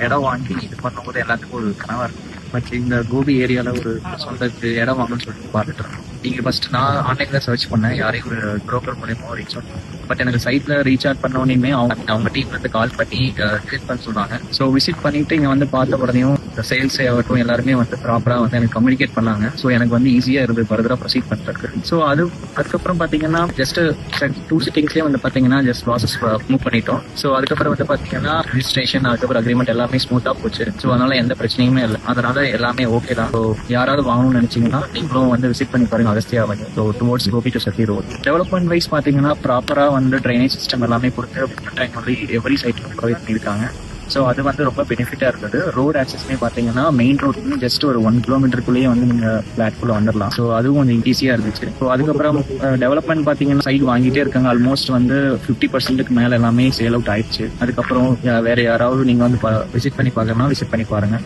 இடம் வாங்கி இது பண்ணும்போது எல்லாத்துக்கும் ஒரு கனவா இருக்கும். பட் இந்த கோபி ஏரியால ஒரு சொந்த இடம் வாங்கணும்னு சொல்லிட்டு பார்த்துட்டு இருக்கோம். நீங்க ஃபர்ஸ்ட் நான் ஆன்லைன்ல சர்ச் பண்ணேன், யாரையும் ஒரு புரோக்கர் மூலியமா ரீச் அவுட். பட் எனக்கு சைட்ல ரீச் அவுட் பண்ண உடனே அவங்க டீம் வந்து கால் பண்ணி விசிட் பண்ண சொன்னாங்க. ஸோ விசிட் பண்ணிட்டு இங்க வந்து பார்த்த உடனேயும் சேல்ஸ் ஆகட்டும் எல்லாருமே வந்து ப்ராப்பரா வந்து எனக்கு கம்யூனிகேட் பண்ணாங்க. ஸோ எனக்கு வந்து ஈஸியா இருந்து ஃபர்தரா ப்ரொசீட் பண்றதுக்கு. ஸோ அதுக்கப்புறம் பாத்தீங்கன்னா ஜஸ்ட் 2 சிட்டிங்ஸ்லேயே வந்து பாத்தீங்கன்னா ஜஸ்ட் ப்ராசஸ் மூவ் பண்ணிட்டோம். ஸோ அதுக்கப்புறம் வந்து பாத்தீங்கன்னா ரிஜிஸ்ட்ரேஷன் அதுக்கப்புறம் அக்ரிமெண்ட் எல்லாமே ஸ்மூத்தா போச்சு. ஸோ அதனால எந்த பிரச்சனையுமே இல்லை. அதனால எல்லாமே ஓகே தான். ஸோ யாராவது வாங்கணும்னு நினைச்சீங்கன்னா நீங்களும் வந்து விசிட் பண்ணி பாருங்க அகஸ்தியா வந்து. So towards Gobi to Sathy road. Development wise பாத்தீங்கன்னா ப்ராப்பரா வந்து ட்ரைனேஜ் சிஸ்டம் எல்லாமே கொடுத்து எவ்ரி சைட்ல ப்ரொவைட் பண்ணியிருக்காங்க. ஸோ அது வந்து ரொம்ப பெனிஃபிட்டா இருந்தது. ரோட் ஆக்சஸ்மே பாத்தீங்கன்னா மெயின் ரோட் ஜஸ்ட் ஒரு 1 கிலோமீட்டருக்குள்ளேயே வந்து நீங்க பிளாட்ஃபுல்ல வந்துடலாம். ஸோ அதுவும் கொஞ்சம் ஈஸியா இருந்துச்சு. ஸோ அதுக்கப்புறம் டெவலப்மெண்ட் பாத்தீங்கன்னா சைட் வாங்கிட்டே இருக்காங்க. ஆல்மோஸ்ட் வந்து 50% மேல எல்லாமே சேல் அவுட் ஆயிடுச்சு. அதுக்கப்புறம் வேற யாராவது நீங்க வந்து விசிட் பண்ணி பார்க்கணும்னா விசிட் பண்ணி பாருங்க.